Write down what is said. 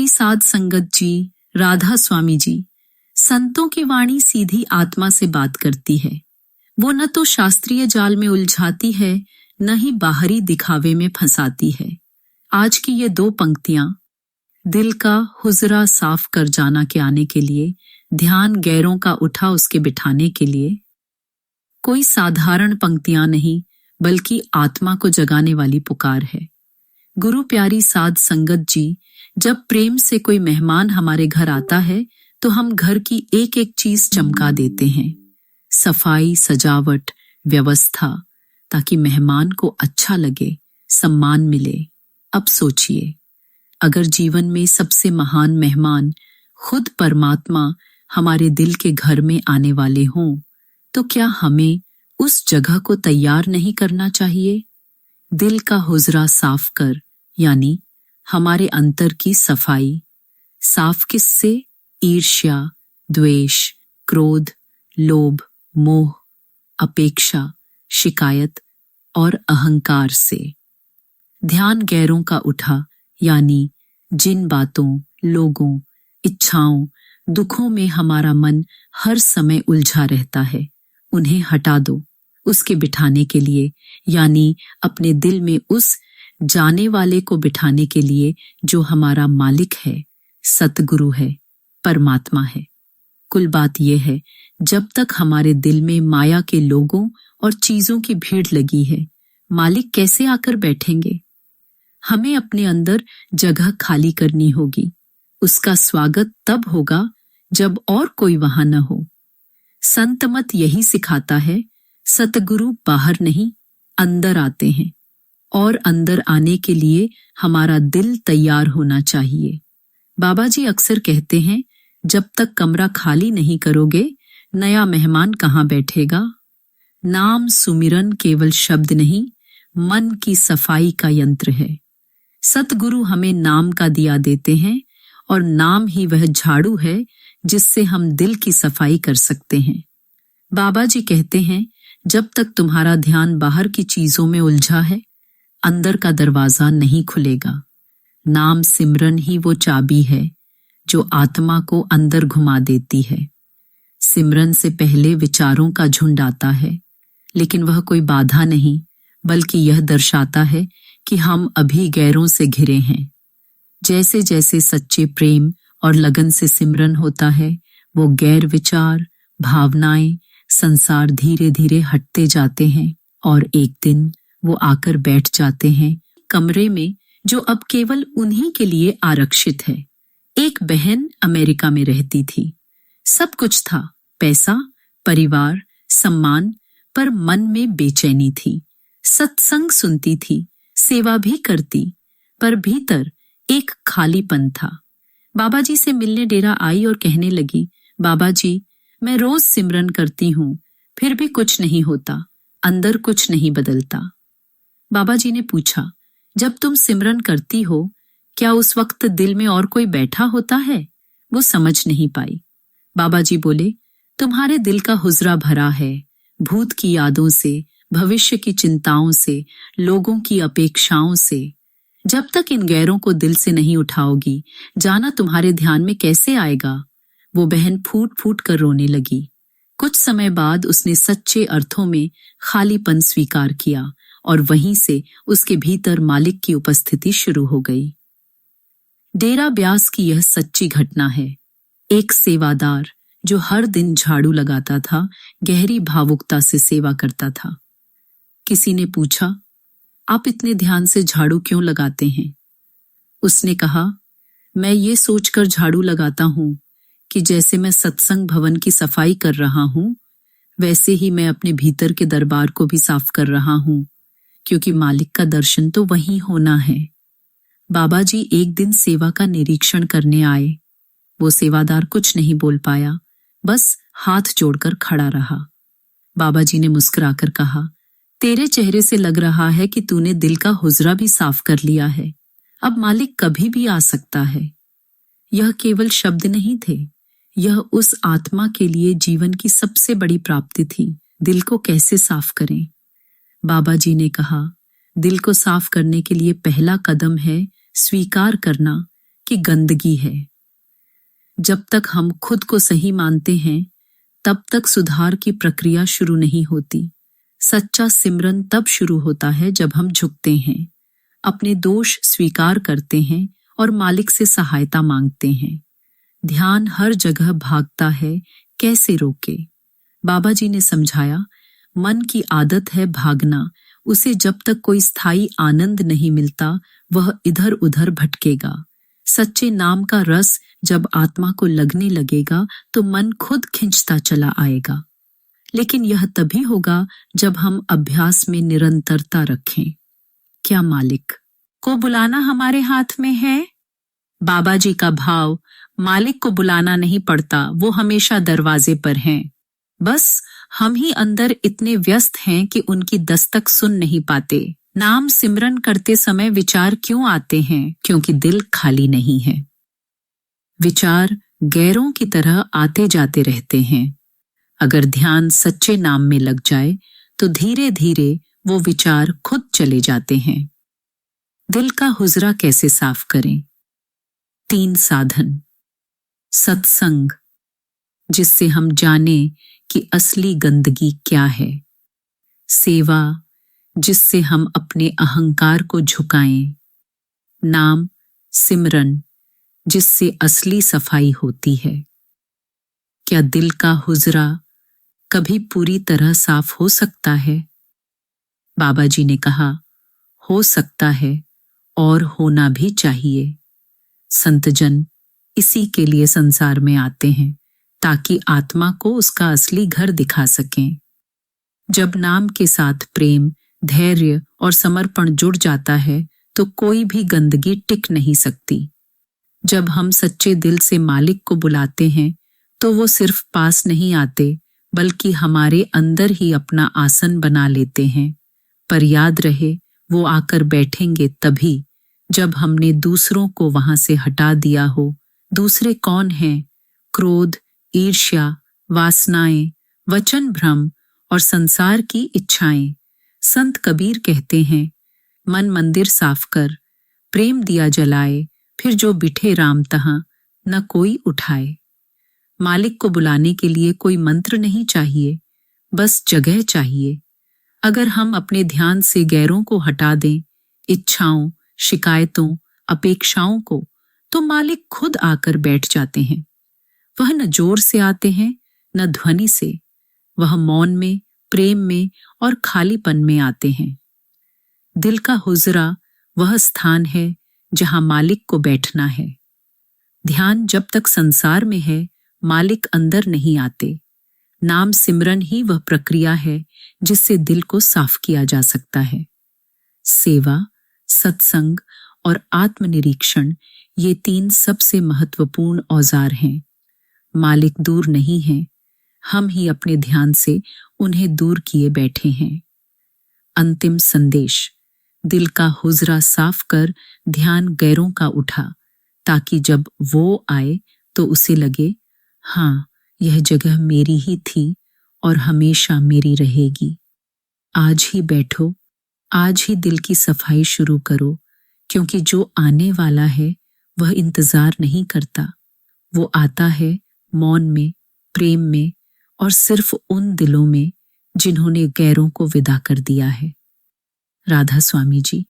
साध संगत जी, राधा स्वामी जी, संतों की वाणी सीधी आत्मा से बात करती है। वो न तो शास्त्रीय जाल में उलझाती है, न ही बाहरी दिखावे में फंसाती है। आज की ये 2 पंक्तियां दिल का हुजरा साफ कर जाना के आने के लिए, ध्यान गैरों का उठा उसके बिठाने के लिए, कोई साधारण पंक्तियां नहीं बल्कि आत्मा को जगाने वाली पुकार है। गुरु प्यारी साध संगत जी, जब प्रेम से कोई मेहमान हमारे घर आता है तो हम घर की एक एक चीज चमका देते हैं। सफाई, सजावट, व्यवस्था, ताकि मेहमान को अच्छा लगे, सम्मान मिले। अब सोचिए, अगर जीवन में सबसे महान मेहमान खुद परमात्मा हमारे दिल के घर में आने वाले हों, तो क्या हमें उस जगह को तैयार नहीं करना चाहिए? दिल का हुजरा साफ कर, यानी हमारे अंतर की सफाई। साफ किससे? ईर्ष्या, द्वेष, क्रोध, लोभ, मोह, अपेक्षा, शिकायत और अहंकार से। ध्यान गैरों का उठा, यानी जिन बातों, लोगों, इच्छाओं, दुखों में हमारा मन हर समय उलझा रहता है, उन्हें हटा दो। उसके बिठाने के लिए, यानी अपने दिल में उस जाने वाले को बिठाने के लिए जो हमारा मालिक है, सतगुरु है, परमात्मा है। कुल बात यह है, जब तक हमारे दिल में माया के लोगों और चीजों की भीड़ लगी है, मालिक कैसे आकर बैठेंगे? हमें अपने अंदर जगह खाली करनी होगी। उसका स्वागत तब होगा जब और कोई वहां न हो। संत मत यही सिखाता है, सतगुरु बाहर नहीं, अंदर आते हैं, और अंदर आने के लिए हमारा दिल तैयार होना चाहिए। बाबा जी अक्सर कहते हैं, जब तक कमरा खाली नहीं करोगे, नया मेहमान कहाँ बैठेगा? नाम सुमिरन केवल शब्द नहीं, मन की सफाई का यंत्र है। सतगुरु हमें नाम का दिया देते हैं, और नाम ही वह झाड़ू है जिससे हम दिल की सफाई कर सकते हैं। बाबा जी कहते हैं, जब तक तुम्हारा ध्यान बाहर की चीजों में उलझा है, अंदर का दरवाजा नहीं खुलेगा। नाम सिमरन ही वो चाबी है जो आत्मा को अंदर घुमा देती है। सिमरन से पहले विचारों का झुंड आता है, लेकिन वह कोई बाधा नहीं, बल्कि यह दर्शाता है कि हम अभी गैरों से घिरे हैं। जैसे जैसे सच्चे प्रेम और लगन से सिमरन होता है, वो गैर विचार, भावनाएं, संसार धीरे धीरे हटते जाते हैं, और एक दिन वो आकर बैठ जाते हैं कमरे में जो अब केवल उन्हीं के लिए आरक्षित है। एक बहन अमेरिका में रहती थी। सब कुछ था, पैसा, परिवार, सम्मान, पर मन में बेचैनी थी। सत्संग सुनती थी, सेवा भी करती, पर भीतर एक खालीपन था। बाबा जी से मिलने डेरा आई और कहने लगी, बाबा जी, मैं रोज सिमरन करती हूँ, फिर भी कुछ नहीं होता, अंदर कुछ नहीं बदलता। बाबा जी ने पूछा, जब तुम सिमरन करती हो, क्या उस वक्त दिल में और कोई बैठा होता है? वो समझ नहीं पाई। बाबा जी बोले, तुम्हारे दिल का हुजरा भरा है भूत की यादों से, भविष्य की चिंताओं से, लोगों की अपेक्षाओं से। जब तक इन गैरों को दिल से नहीं उठाओगी, जाना तुम्हारे ध्यान में कैसे आएगा? वो बहन फूट फूट कर रोने लगी। कुछ समय बाद उसने सच्चे अर्थों में खालीपन स्वीकार किया, और वहीं से उसके भीतर मालिक की उपस्थिति शुरू हो गई। डेरा ब्यास की यह सच्ची घटना है। एक सेवादार जो हर दिन झाड़ू लगाता था, गहरी भावुकता से सेवा करता था। किसी ने पूछा, आप इतने ध्यान से झाड़ू क्यों लगाते हैं? उसने कहा, मैं ये सोचकर झाड़ू लगाता हूँ कि जैसे मैं सत्संग भवन की सफाई कर रहा हूँ, वैसे ही मैं अपने भीतर के दरबार को भी साफ कर रहा हूँ, क्योंकि मालिक का दर्शन तो वहीं होना है। बाबा जी एक दिन सेवा का निरीक्षण करने आए। वो सेवादार कुछ नहीं बोल पाया, बस हाथ जोड़कर खड़ा रहा। बाबा जी ने मुस्कुराकर कहा, तेरे चेहरे से लग रहा है कि तूने दिल का हुजरा भी साफ कर लिया है। अब मालिक कभी भी आ सकता है। यह केवल शब्द नहीं थे, यह उस आत्मा के लिए जीवन की सबसे बड़ी प्राप्ति थी। दिल को कैसे साफ करें? बाबा जी ने कहा, दिल को साफ करने के लिए पहला कदम है स्वीकार करना कि गंदगी है। जब तक हम खुद को सही मानते हैं तब तक सुधार की प्रक्रिया शुरू नहीं होती। सच्चा सिमरन तब शुरू होता है जब हम झुकते हैं, अपने दोष स्वीकार करते हैं और मालिक से सहायता मांगते हैं। ध्यान हर जगह भागता है, कैसे रोके? बाबा जी ने समझाया, मन की आदत है भागना, उसे जब तक कोई स्थायी आनंद नहीं मिलता वह इधर उधर भटकेगा। सच्चे नाम का रस जब आत्मा को लगने लगेगा तो मन खुद खिंचता चला आएगा। लेकिन यह तभी होगा जब हम अभ्यास में निरंतरता रखें। क्या मालिक को बुलाना हमारे हाथ में है? बाबा जी का भाव, मालिक को बुलाना नहीं पड़ता, वो हमेशा दरवाजे पर हैं। बस हम ही अंदर इतने व्यस्त हैं कि उनकी दस्तक सुन नहीं पाते। नाम सिमरन करते समय विचार क्यों आते हैं? क्योंकि दिल खाली नहीं है। विचार गैरों की तरह आते जाते रहते हैं। अगर ध्यान सच्चे नाम में लग जाए तो धीरे धीरे वो विचार खुद चले जाते हैं। दिल का हुजरा कैसे साफ करें? 3 साधन। सत्संग, जिससे हम जाने कि असली गंदगी क्या है। सेवा, जिससे हम अपने अहंकार को झुकाएं। नाम सिमरन, जिससे असली सफाई होती है। क्या दिल का हुजरा कभी पूरी तरह साफ हो सकता है? बाबा जी ने कहा, हो सकता है और होना भी चाहिए। संतजन इसी के लिए संसार में आते हैं, ताकि आत्मा को उसका असली घर दिखा सकें। जब नाम के साथ प्रेम, धैर्य और समर्पण जुड़ जाता है तो कोई भी गंदगी टिक नहीं सकती। जब हम सच्चे दिल से मालिक को बुलाते हैं तो वो सिर्फ पास नहीं आते, बल्कि हमारे अंदर ही अपना आसन बना लेते हैं। पर याद रहे, वो आकर बैठेंगे तभी जब हमने दूसरों को वहां से हटा दिया हो। दूसरे कौन हैं? क्रोध, ईर्ष्या, वासनाएं, वचन भ्रम और संसार की इच्छाएं। संत कबीर कहते हैं, मन मंदिर साफ कर, प्रेम दिया जलाए, फिर जो बिठे राम तहां न कोई उठाए। मालिक को बुलाने के लिए कोई मंत्र नहीं चाहिए, बस जगह चाहिए। अगर हम अपने ध्यान से गैरों को हटा दें, इच्छाओं, शिकायतों, अपेक्षाओं को, तो मालिक खुद आकर बैठ जाते हैं। वह न जोर से आते हैं, न ध्वनि से। वह मौन में, प्रेम में और खालीपन में आते हैं। दिल का हुजरा वह स्थान है जहां मालिक को बैठना है। ध्यान जब तक संसार में है, मालिक अंदर नहीं आते। नाम सिमरन ही वह प्रक्रिया है जिससे दिल को साफ किया जा सकता है। सेवा, सत्संग और आत्मनिरीक्षण, ये 3 सबसे महत्वपूर्ण औजार हैं। मालिक दूर नहीं है, हम ही अपने ध्यान से उन्हें दूर किए बैठे हैं। अंतिम संदेश, दिल का हुजरा साफ कर ध्यान गैरों का उठा, ताकि जब वो आए तो उसे लगे, हाँ, यह जगह मेरी ही थी और हमेशा मेरी रहेगी। आज ही बैठो, आज ही दिल की सफाई शुरू करो, क्योंकि जो आने वाला है वह इंतजार नहीं करता। वो आता है मौन में, प्रेम में और सिर्फ उन दिलों में जिन्होंने गैरों को विदा कर दिया है। राधा स्वामी जी।